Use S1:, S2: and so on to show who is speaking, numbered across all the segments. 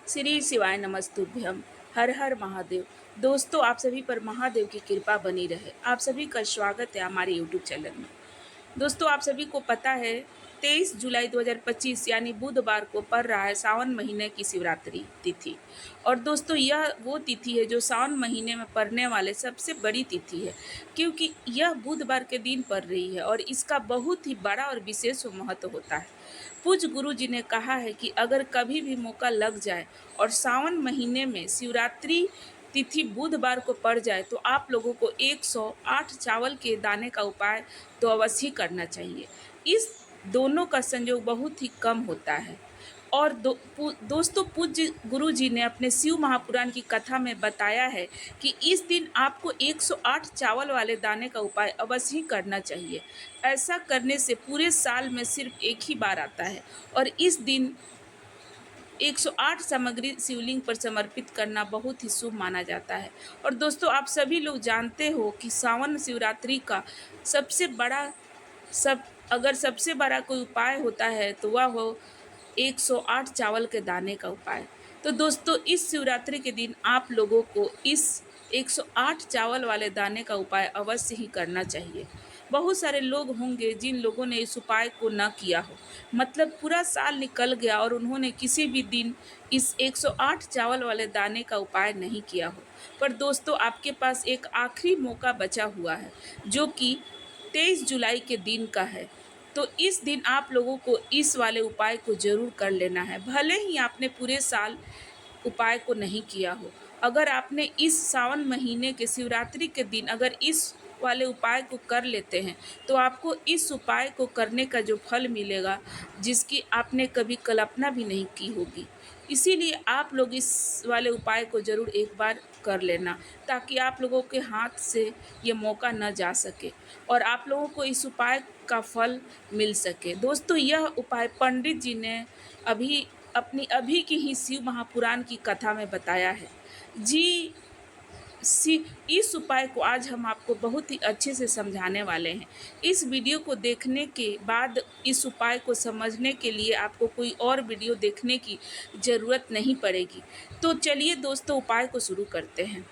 S1: श्री शिवाय नमस्तुभ्यम। हर हर महादेव। दोस्तों, आप सभी पर महादेव की कृपा बनी रहे। आप सभी का स्वागत है हमारे यूट्यूब चैनल में। दोस्तों, आप सभी को पता है 23 जुलाई 2025 यानी बुधवार को पड़ रहा है सावन महीने की शिवरात्रि तिथि। और दोस्तों, यह वो तिथि है जो सावन महीने में पड़ने वाले सबसे बड़ी तिथि है, क्योंकि यह बुधवार के दिन पड़ रही है और इसका बहुत ही बड़ा और विशेष महत्व होता है। पूज्य गुरु जी ने कहा है कि अगर कभी भी मौका लग जाए और सावन महीने में शिवरात्रि तिथि बुधवार को पड़ जाए तो आप लोगों को 108 चावल के दाने का उपाय तो अवश्य ही करना चाहिए। इस दोनों का संयोग बहुत ही कम होता है। और दोस्तों, पूज्य गुरु जी ने अपने शिव महापुराण की कथा में बताया है कि इस दिन आपको 108 चावल वाले दाने का उपाय अवश्य ही करना चाहिए। ऐसा करने से पूरे साल में सिर्फ एक ही बार आता है और इस दिन 108 सामग्री शिवलिंग पर समर्पित करना बहुत ही शुभ माना जाता है। और दोस्तों, आप सभी लोग जानते हो कि सावन शिवरात्रि का सबसे बड़ा अगर सबसे बड़ा कोई उपाय होता है तो वह हो 108 चावल के दाने का उपाय। तो दोस्तों, इस शिवरात्रि के दिन आप लोगों को इस 108 चावल वाले दाने का उपाय अवश्य ही करना चाहिए। बहुत सारे लोग होंगे जिन लोगों ने इस उपाय को न किया हो, मतलब पूरा साल निकल गया और उन्होंने किसी भी दिन इस 108 चावल वाले दाने का उपाय नहीं किया हो। पर दोस्तों, आपके पास एक आखिरी मौका बचा हुआ है जो कि 23 जुलाई के दिन का है। तो इस दिन आप लोगों को इस वाले उपाय को ज़रूर कर लेना है, भले ही आपने पूरे साल उपाय को नहीं किया हो। अगर आपने इस सावन महीने के शिवरात्रि के दिन अगर इस वाले उपाय को कर लेते हैं तो आपको इस उपाय को करने का जो फल मिलेगा, जिसकी आपने कभी कल्पना भी नहीं की होगी। इसीलिए आप लोग इस वाले उपाय को ज़रूर एक बार कर लेना, ताकि आप लोगों के हाथ से ये मौका न जा सके और आप लोगों को इस उपाय का फल मिल सके। दोस्तों, यह उपाय पंडित जी ने अभी की ही शिव महापुराण की कथा में बताया है जी। इस उपाय को आज हम आपको बहुत ही अच्छे से समझाने वाले हैं। इस वीडियो को देखने के बाद इस उपाय को समझने के लिए आपको कोई और वीडियो देखने की ज़रूरत नहीं पड़ेगी। तो चलिए दोस्तों, उपाय को शुरू करते हैं।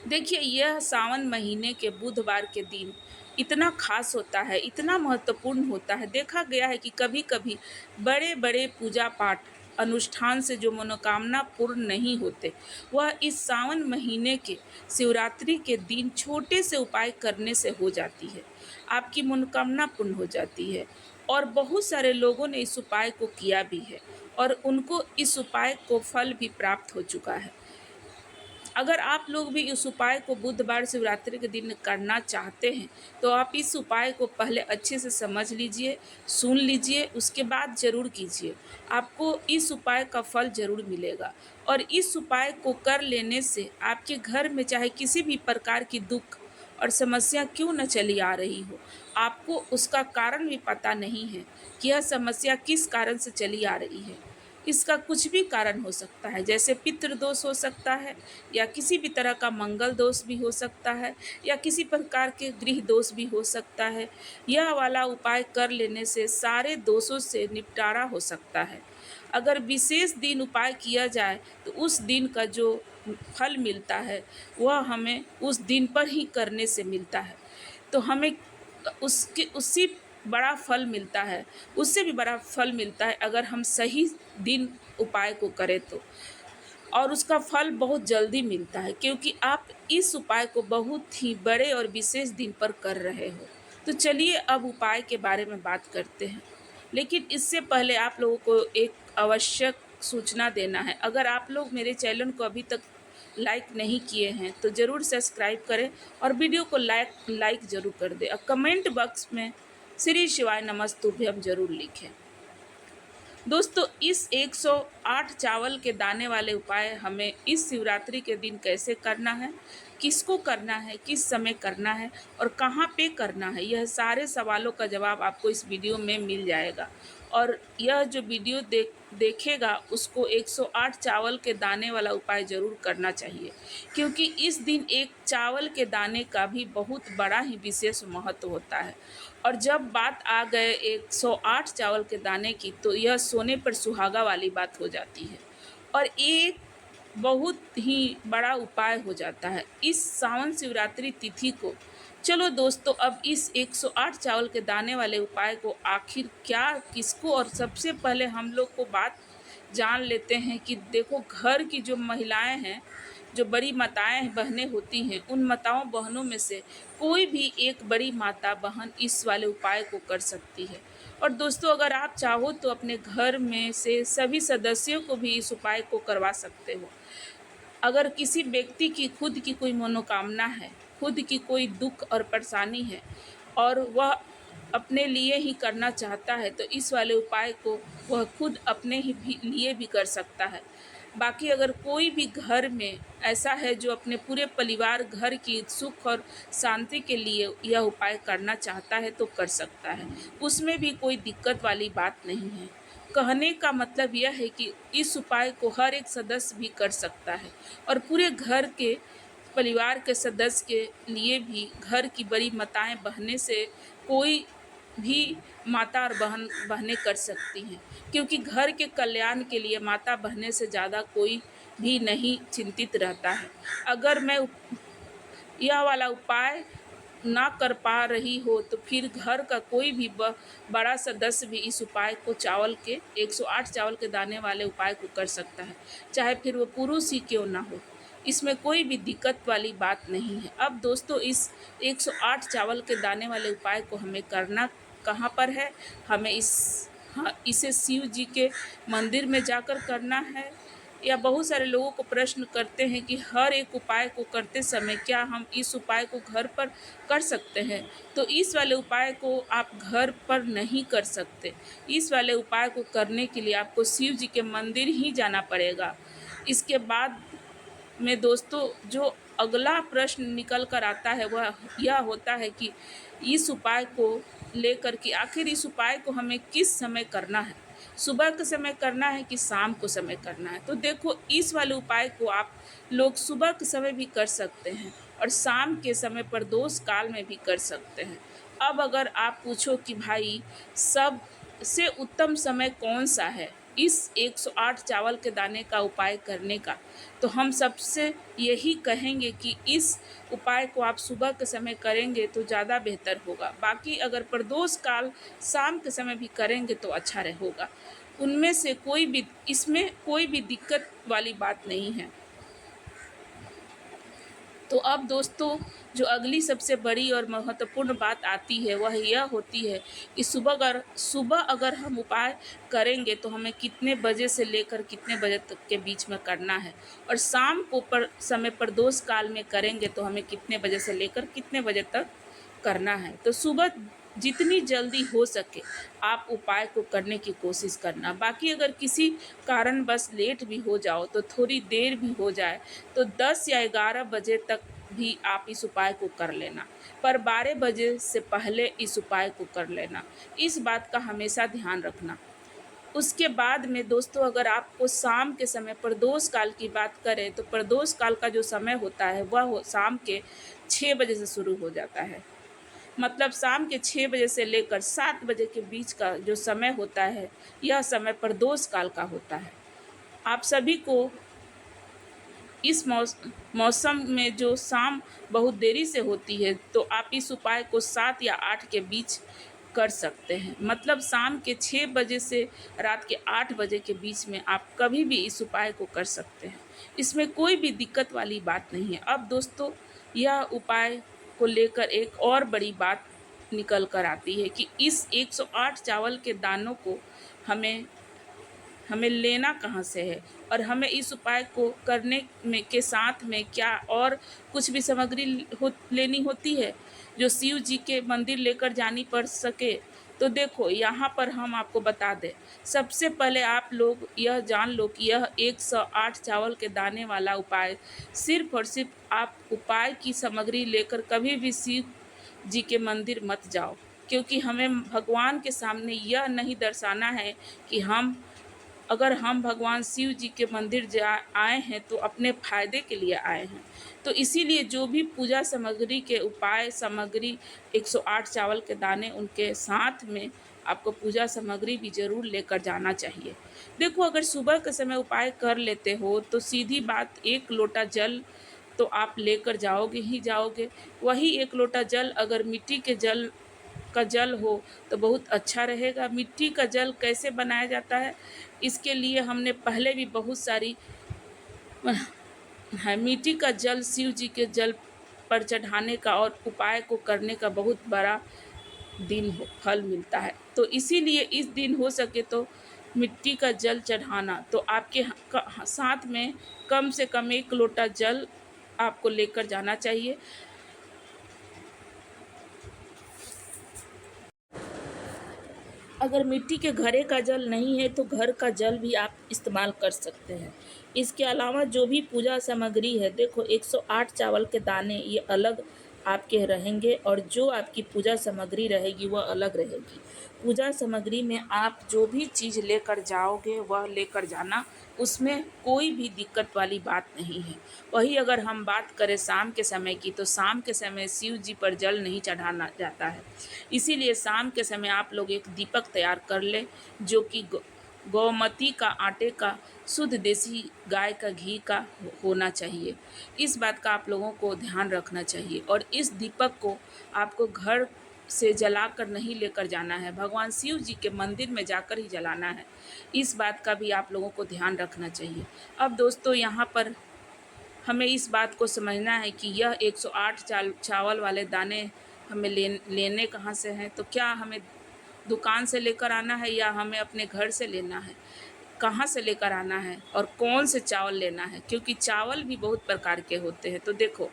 S1: देखिए, यह सावन महीने के बुधवार के दिन इतना खास होता है, इतना महत्वपूर्ण होता है। देखा गया है कि कभी कभी बड़े बड़े पूजा पाठ अनुष्ठान से जो मनोकामना पूर्ण नहीं होते, वह इस सावन महीने के शिवरात्रि के दिन छोटे से उपाय करने से हो जाती है। आपकी मनोकामना पूर्ण हो जाती है। और बहुत सारे लोगों ने इस उपाय को किया भी है और उनको इस उपाय को फल भी प्राप्त हो चुका है। अगर आप लोग भी इस उपाय को बुधवार शिवरात्रि के दिन करना चाहते हैं तो आप इस उपाय को पहले अच्छे से समझ लीजिए, सुन लीजिए, उसके बाद ज़रूर कीजिए। आपको इस उपाय का फल ज़रूर मिलेगा। और इस उपाय को कर लेने से आपके घर में चाहे किसी भी प्रकार की दुख और समस्या क्यों न चली आ रही हो, आपको उसका कारण भी पता नहीं है कि यह समस्या किस कारण से चली आ रही है। इसका कुछ भी कारण हो सकता है, जैसे पितृदोष हो सकता है, या किसी भी तरह का मंगल दोष भी हो सकता है, या किसी प्रकार के गृह दोष भी हो सकता है। यह वाला उपाय कर लेने से सारे दोषों से निपटारा हो सकता है। अगर विशेष दिन उपाय किया जाए तो उस दिन का जो फल मिलता है वह हमें उस दिन पर ही करने से मिलता है। तो हमें उससे बड़ा फल मिलता है, उससे भी बड़ा फल मिलता है अगर हम सही दिन उपाय को करें तो। और उसका फल बहुत जल्दी मिलता है, क्योंकि आप इस उपाय को बहुत ही बड़े और विशेष दिन पर कर रहे हो। तो चलिए अब उपाय के बारे में बात करते हैं। लेकिन इससे पहले आप लोगों को एक आवश्यक सूचना देना है। अगर आप लोग मेरे चैनल को अभी तक लाइक नहीं किए हैं तो ज़रूर सब्सक्राइब करें और वीडियो को लाइक ज़रूर कर दें और कमेंट बॉक्स में श्री शिवाय नमस्तुभ्यम ज़रूर लिखें। दोस्तों, इस 108 चावल के दाने वाले उपाय हमें इस शिवरात्रि के दिन कैसे करना है, किसको करना है, किस समय करना है और कहाँ पे करना है, यह सारे सवालों का जवाब आपको इस वीडियो में मिल जाएगा। और यह जो वीडियो देखेगा उसको 108 चावल के दाने वाला उपाय ज़रूर करना चाहिए, क्योंकि इस दिन एक चावल के दाने का भी बहुत बड़ा ही विशेष महत्व होता है। और जब बात आ गए 108 चावल के दाने की, तो यह सोने पर सुहागा वाली बात हो जाती है और एक बहुत ही बड़ा उपाय हो जाता है इस सावन शिवरात्रि तिथि को। चलो दोस्तों, अब इस 108 चावल के दाने वाले उपाय को आखिर क्या, किसको, और सबसे पहले हम लोग को बात जान लेते हैं कि देखो, घर की जो महिलाएं हैं, जो बड़ी माताएं बहनें होती हैं, उन माताओं बहनों में से कोई भी एक बड़ी माता बहन इस वाले उपाय को कर सकती है। और दोस्तों, अगर आप चाहो तो अपने घर में से सभी सदस्यों को भी इस उपाय को करवा सकते हो। अगर किसी व्यक्ति की खुद की कोई मनोकामना है, खुद की कोई दुख और परेशानी है और वह अपने लिए ही करना चाहता है, तो इस वाले उपाय को वह खुद अपने ही भी लिए भी कर सकता है। बाकी अगर कोई भी घर में ऐसा है जो अपने पूरे परिवार घर की सुख और शांति के लिए यह उपाय करना चाहता है, तो कर सकता है, उसमें भी कोई दिक्कत वाली बात नहीं है। कहने का मतलब यह है कि इस उपाय को हर एक सदस्य भी कर सकता है और पूरे घर के परिवार के सदस्य के लिए भी, घर की बड़ी माताएं बहनें से कोई भी माता और बहनें कर सकती हैं, क्योंकि घर के कल्याण के लिए माता बहनें से ज़्यादा कोई भी नहीं चिंतित रहता है। अगर मैं यह वाला उपाय ना कर पा रही हो, तो फिर घर का कोई भी बड़ा सदस्य भी इस उपाय को, चावल के 108 चावल के दाने वाले उपाय को कर सकता है, चाहे फिर वो पुरुष ही क्यों ना हो। इसमें कोई भी दिक्कत वाली बात नहीं है। अब दोस्तों, इस 108 चावल के दाने वाले उपाय को हमें करना कहाँ पर है? हमें इसे शिव जी के मंदिर में जाकर करना है, या बहुत सारे लोगों को प्रश्न करते हैं कि हर एक उपाय को करते समय क्या हम इस उपाय को घर पर कर सकते हैं? तो इस वाले उपाय को आप घर पर नहीं कर सकते। इस वाले उपाय को करने के लिए आपको शिव जी के मंदिर ही जाना पड़ेगा। इसके बाद में दोस्तों, जो अगला प्रश्न निकल कर आता है वह यह होता है कि इस उपाय को लेकर कि आखिर इस उपाय को हमें किस समय करना है? सुबह के समय करना है कि शाम को समय करना है? तो देखो, इस वाले उपाय को आप लोग सुबह के समय भी कर सकते हैं और शाम के समय प्रदोष काल में भी कर सकते हैं। अब अगर आप पूछो कि भाई सबसे उत्तम समय कौन सा है इस 108 चावल के दाने का उपाय करने का, तो हम सबसे यही कहेंगे कि इस उपाय को आप सुबह के समय करेंगे तो ज़्यादा बेहतर होगा। बाकी अगर प्रदोष काल शाम के समय भी करेंगे तो अच्छा होगा। उनमें से कोई भी, इसमें कोई भी दिक्कत वाली बात नहीं है। तो अब दोस्तों, जो अगली सबसे बड़ी और महत्वपूर्ण बात आती है वह यह होती है कि सुबह अगर हम उपाय करेंगे तो हमें कितने बजे से लेकर कितने बजे तक के बीच में करना है, और शाम को समय प्रदोष काल में करेंगे तो हमें कितने बजे से लेकर कितने बजे तक करना है। तो सुबह जितनी जल्दी हो सके आप उपाय को करने की कोशिश करना। बाकी अगर किसी कारणवश लेट भी हो जाओ, तो थोड़ी देर भी हो जाए, तो 10 या 11 बजे तक भी आप इस उपाय को कर लेना, पर 12 बजे से पहले इस उपाय को कर लेना। इस बात का हमेशा ध्यान रखना। उसके बाद में दोस्तों, अगर आपको शाम के समय प्रदोष काल की बात करें, तो प्रदोष काल का जो समय होता है वह शाम के 6 बजे से शुरू हो जाता है। मतलब शाम के 6 बजे से लेकर 7 बजे के बीच का जो समय होता है, यह समय प्रदोष काल का होता है। आप सभी को इस मौसम में जो शाम बहुत देरी से होती है, तो आप इस उपाय को 7 या 8 के बीच कर सकते हैं। मतलब शाम के 6 बजे से रात के 8 बजे के बीच में आप कभी भी इस उपाय को कर सकते हैं। इसमें कोई भी दिक्कत वाली बात नहीं है। अब दोस्तों, यह उपाय को लेकर एक और बड़ी बात निकल कर आती है कि इस 108 चावल के दानों को हमें हमें लेना कहाँ से है, और हमें इस उपाय को करने में के साथ में क्या और कुछ भी सामग्री लेनी होती है जो शिव जी के मंदिर लेकर जानी पड़ सके। तो देखो, यहाँ पर हम आपको बता दें, सबसे पहले आप लोग यह जान लो कि यह 108 चावल के दाने वाला उपाय सिर्फ और सिर्फ आप उपाय की सामग्री लेकर कभी भी शिव जी के मंदिर मत जाओ, क्योंकि हमें भगवान के सामने यह नहीं दर्शाना है कि हम अगर हम भगवान शिव जी के मंदिर जा आए हैं तो अपने फायदे के लिए आए हैं। तो इसीलिए जो भी पूजा सामग्री के उपाय सामग्री 108 चावल के दाने, उनके साथ में आपको पूजा सामग्री भी ज़रूर लेकर जाना चाहिए। देखो, अगर सुबह के समय उपाय कर लेते हो तो सीधी बात 1 लोटा जल तो आप लेकर जाओगे ही जाओगे। वही 1 लोटा जल अगर मिट्टी के जल का जल हो तो बहुत अच्छा रहेगा। मिट्टी का जल कैसे बनाया जाता है, इसके लिए हमने पहले भी बहुत सारी है, मिट्टी का जल शिव जी के जल पर चढ़ाने का और उपाय को करने का बहुत बड़ा दिन हो फल मिलता है। तो इसीलिए इस दिन हो सके तो मिट्टी का जल चढ़ाना, तो आपके साथ में कम से कम 1 लोटा जल आपको लेकर जाना चाहिए। अगर मिट्टी के घड़े का जल नहीं है तो घर का जल भी आप इस्तेमाल कर सकते हैं। इसके अलावा जो भी पूजा सामग्री है, देखो 108 चावल के दाने ये अलग आपके रहेंगे और जो आपकी पूजा सामग्री रहेगी वह अलग रहेगी। पूजा सामग्री में आप जो भी चीज़ लेकर जाओगे वह लेकर जाना, उसमें कोई भी दिक्कत वाली बात नहीं है। वही अगर हम बात करें शाम के समय की, तो शाम के समय शिव जी पर जल नहीं चढ़ाना जाता है। इसीलिए शाम के समय आप लोग एक दीपक तैयार कर लें जो कि गौमती का आटे का शुद्ध देसी गाय का घी का होना चाहिए। इस बात का आप लोगों को ध्यान रखना चाहिए और इस दीपक को आपको घर से जलाकर नहीं लेकर जाना है, भगवान शिव जी के मंदिर में जाकर ही जलाना है। इस बात का भी आप लोगों को ध्यान रखना चाहिए। अब दोस्तों, यहाँ पर हमें इस बात को समझना है कि यह 108 चावल वाले दाने हमें लेने कहाँ से हैं। तो क्या हमें दुकान से लेकर आना है या हमें अपने घर से लेना है, कहाँ से लेकर आना है और कौन से चावल लेना है, क्योंकि चावल भी बहुत प्रकार के होते हैं। तो देखो,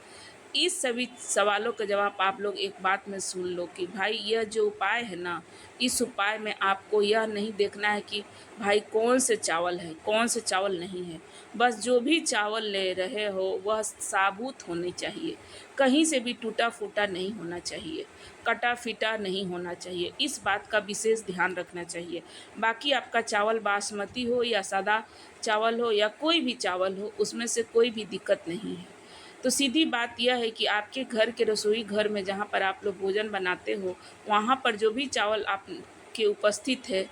S1: इस सभी सवालों का जवाब आप लोग एक बात में सुन लो कि भाई यह जो उपाय है ना, इस उपाय में आपको यह नहीं देखना है कि भाई कौन से चावल है कौन से चावल नहीं है। बस जो भी चावल ले रहे हो वह साबुत होनी चाहिए, कहीं से भी टूटा फूटा नहीं होना चाहिए, कटा फीटा नहीं होना चाहिए। इस बात का विशेष ध्यान रखना चाहिए। बाकी आपका चावल बासमती हो या सादा चावल हो या कोई भी चावल हो, उसमें से कोई भी दिक्कत नहीं है। तो सीधी बात यह है कि आपके घर के रसोई घर में जहाँ पर आप लोग भोजन बनाते हो, वहाँ पर जो भी चावल आपके उपस्थित है,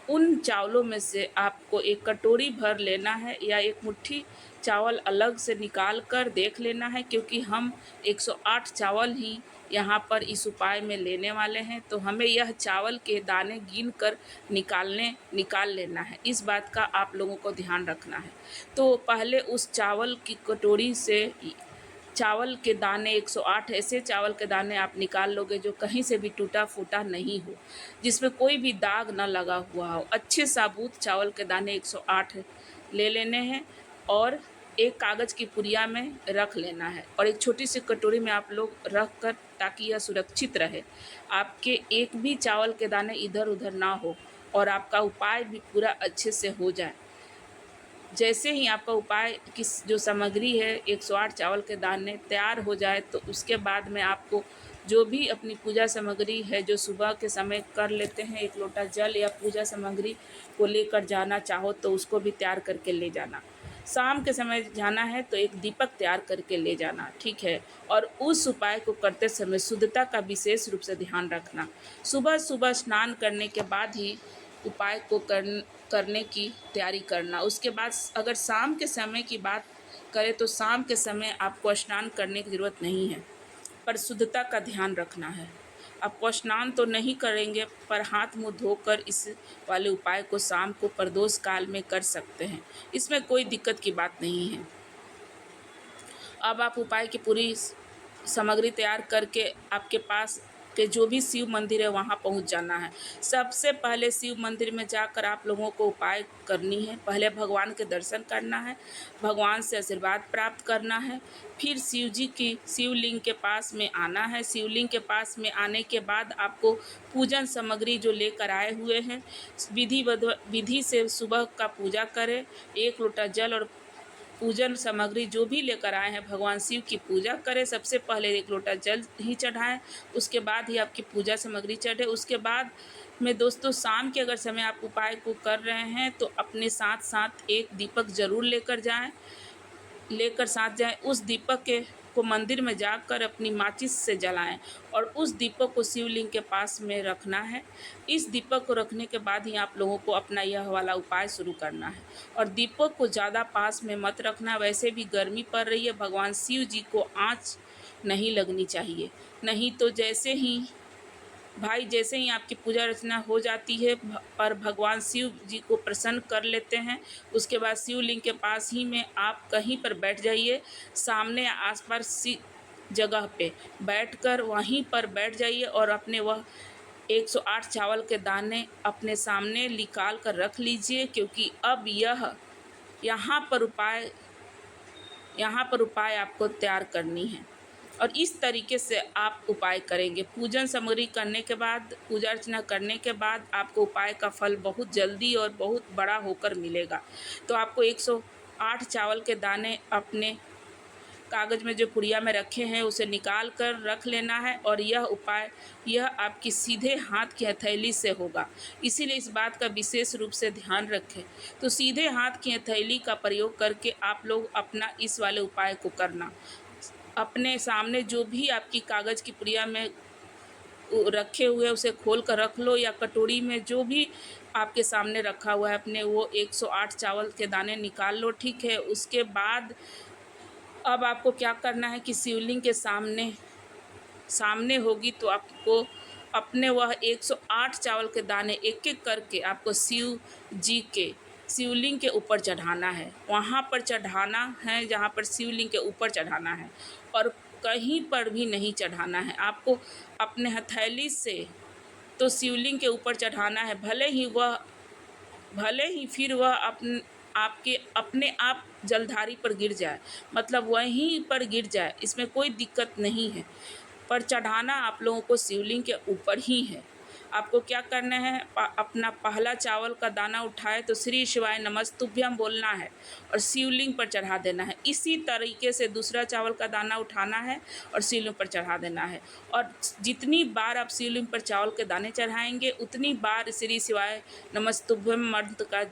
S1: उन चावलों में से आपको 1 कटोरी भर लेना है या 1 मुट्ठी चावल अलग से निकाल कर देख लेना है, क्योंकि हम 108 चावल ही यहाँ पर इस उपाय में लेने वाले हैं। तो हमें यह चावल के दाने गिन कर निकाल लेना है। इस बात का आप लोगों को ध्यान रखना है। तो पहले उस चावल की कटोरी से चावल के दाने 108 ऐसे चावल के दाने आप निकाल लोगे जो कहीं से भी टूटा फूटा नहीं हो, जिसमें कोई भी दाग ना लगा हुआ हो। अच्छे साबुत चावल के दाने 108 ले लेने हैं और एक कागज़ की पुड़िया में रख लेना है और एक छोटी सी कटोरी में आप लोग रख कर, ताकि यह सुरक्षित रहे, आपके एक भी चावल के दाने इधर उधर ना हो और आपका उपाय भी पूरा अच्छे से हो जाए। जैसे ही आपका उपाय की जो सामग्री है 108 चावल के दाने तैयार हो जाए, तो उसके बाद में आपको जो भी अपनी पूजा सामग्री है जो सुबह के समय कर लेते हैं, 1 लोटा जल या पूजा सामग्री को लेकर जाना चाहो तो उसको भी तैयार करके ले जाना। शाम के समय जाना है तो एक दीपक तैयार करके ले जाना, ठीक है। और उस उपाय को करते समय शुद्धता का विशेष रूप से ध्यान रखना। सुबह सुबह स्नान करने के बाद ही उपाय को करने की तैयारी करना। उसके बाद अगर शाम के समय की बात करें तो शाम के समय आपको स्नान करने की ज़रूरत नहीं है, पर शुद्धता का ध्यान रखना है। आपको स्नान तो नहीं करेंगे, पर हाथ मुंह धोकर इस वाले उपाय को शाम को प्रदोष काल में कर सकते हैं, इसमें कोई दिक्कत की बात नहीं है। अब आप उपाय की पूरी सामग्री तैयार करके आपके पास के जो भी शिव मंदिर है वहाँ पहुँच जाना है। सबसे पहले शिव मंदिर में जाकर आप लोगों को उपाय करनी है। पहले भगवान के दर्शन करना है, भगवान से आशीर्वाद प्राप्त करना है, फिर शिव जी की शिवलिंग के पास में आना है। शिवलिंग के पास में आने के बाद आपको पूजन सामग्री जो लेकर आए हुए हैं, विधि से सुबह का पूजा करें। 1 लोटा जल और पूजन सामग्री जो भी लेकर आए हैं, भगवान शिव की पूजा करें। सबसे पहले 1 लोटा जल ही चढ़ाएं, उसके बाद ही आपकी पूजा सामग्री चढ़े। उसके बाद में दोस्तों शाम के अगर समय आप उपाय को कर रहे हैं तो अपने साथ साथ एक दीपक ज़रूर लेकर साथ जाएं। उस दीपक को मंदिर में जाकर अपनी माचिस से जलाएं और उस दीपक को शिवलिंग के पास में रखना है। इस दीपक को रखने के बाद ही आप लोगों को अपना यह वाला उपाय शुरू करना है। और दीपक को ज़्यादा पास में मत रखना, वैसे भी गर्मी पड़ रही है, भगवान शिव जी को आँच नहीं लगनी चाहिए, नहीं तो जैसे ही आपकी पूजा अर्चना हो जाती है और भगवान शिव जी को प्रसन्न कर लेते हैं, उसके बाद शिवलिंग के पास ही में आप कहीं पर बैठ जाइए, सामने आसपास जगह पे बैठकर वहीं पर बैठ जाइए और अपने वह 108 चावल के दाने अपने सामने निकाल कर रख लीजिए, क्योंकि अब यहाँ पर उपाय आपको तैयार करनी है। और इस तरीके से आप उपाय करेंगे। पूजन सामग्री करने के बाद, पूजा अर्चना करने के बाद आपको उपाय का फल बहुत जल्दी और बहुत बड़ा होकर मिलेगा। तो आपको 108 चावल के दाने अपने कागज़ में जो पुड़िया में रखे हैं उसे निकाल कर रख लेना है। और यह आपकी सीधे हाथ की हथेली से होगा, इसीलिए इस बात का विशेष रूप से ध्यान रखें। तो सीधे हाथ की हथेली का प्रयोग करके आप लोग अपना इस वाले उपाय को करना। अपने सामने जो भी आपकी कागज़ की पुड़िया में रखे हुए उसे खोल कर रख लो, या कटोरी में जो भी आपके सामने रखा हुआ है अपने वो 108 चावल के दाने निकाल लो, ठीक है। उसके बाद अब आपको क्या करना है कि शिवलिंग के सामने होगी तो आपको अपने वह 108 चावल के दाने एक एक करके आपको शिव जी के शिवलिंग के ऊपर चढ़ाना है। वहाँ पर चढ़ाना है जहाँ पर शिवलिंग के ऊपर चढ़ाना है, और कहीं पर भी नहीं चढ़ाना है। आपको अपने हथेली से तो शिवलिंग के ऊपर चढ़ाना है, भले ही फिर वह आपके अपने आप जलधारी पर गिर जाए, मतलब वहीं पर गिर जाए, इसमें कोई दिक्कत नहीं है, पर चढ़ाना आप लोगों को शिवलिंग के ऊपर ही है। आपको क्या करना है, अपना पहला चावल का दाना उठाए तो श्री शिवाय नमस्तुभ्यम बोलना है और शिवलिंग पर चढ़ा देना है। इसी तरीके से दूसरा चावल का दाना उठाना है और शिवलिंग पर चढ़ा देना है। और जितनी बार आप शिवलिंग पर चावल के दाने चढ़ाएंगे उतनी बार श्री शिवाय नमस्तुभ्यम मंत्र का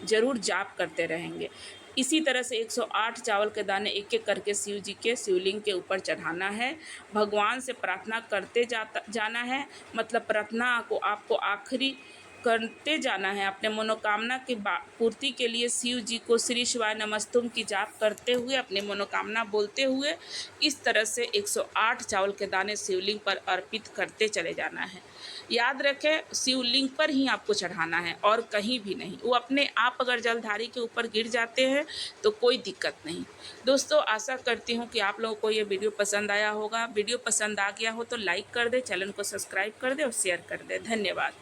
S1: ज़रूर जाप करते रहेंगे। इसी तरह से 108 चावल के दाने एक एक करके शिव जी के शिवलिंग के ऊपर चढ़ाना है। भगवान से प्रार्थना करते जाना है, मतलब प्रार्थना को आपको आखिरी करते जाना है। अपने मनोकामना की पूर्ति के लिए शिव जी को श्री शिवाय नमस्तुम की जाप करते हुए, अपनी मनोकामना बोलते हुए इस तरह से 108 चावल के दाने शिवलिंग पर अर्पित करते चले जाना है। याद रखें, शिवलिंग पर ही आपको चढ़ाना है और कहीं भी नहीं। वो अपने आप अगर जलधारी के ऊपर गिर जाते हैं तो कोई दिक्कत नहीं। दोस्तों, आशा करती हूँ कि आप लोगों को ये वीडियो पसंद आया होगा। वीडियो पसंद आ गया हो तो लाइक कर दे, चैनल को सब्सक्राइब कर दे और शेयर कर दे। धन्यवाद।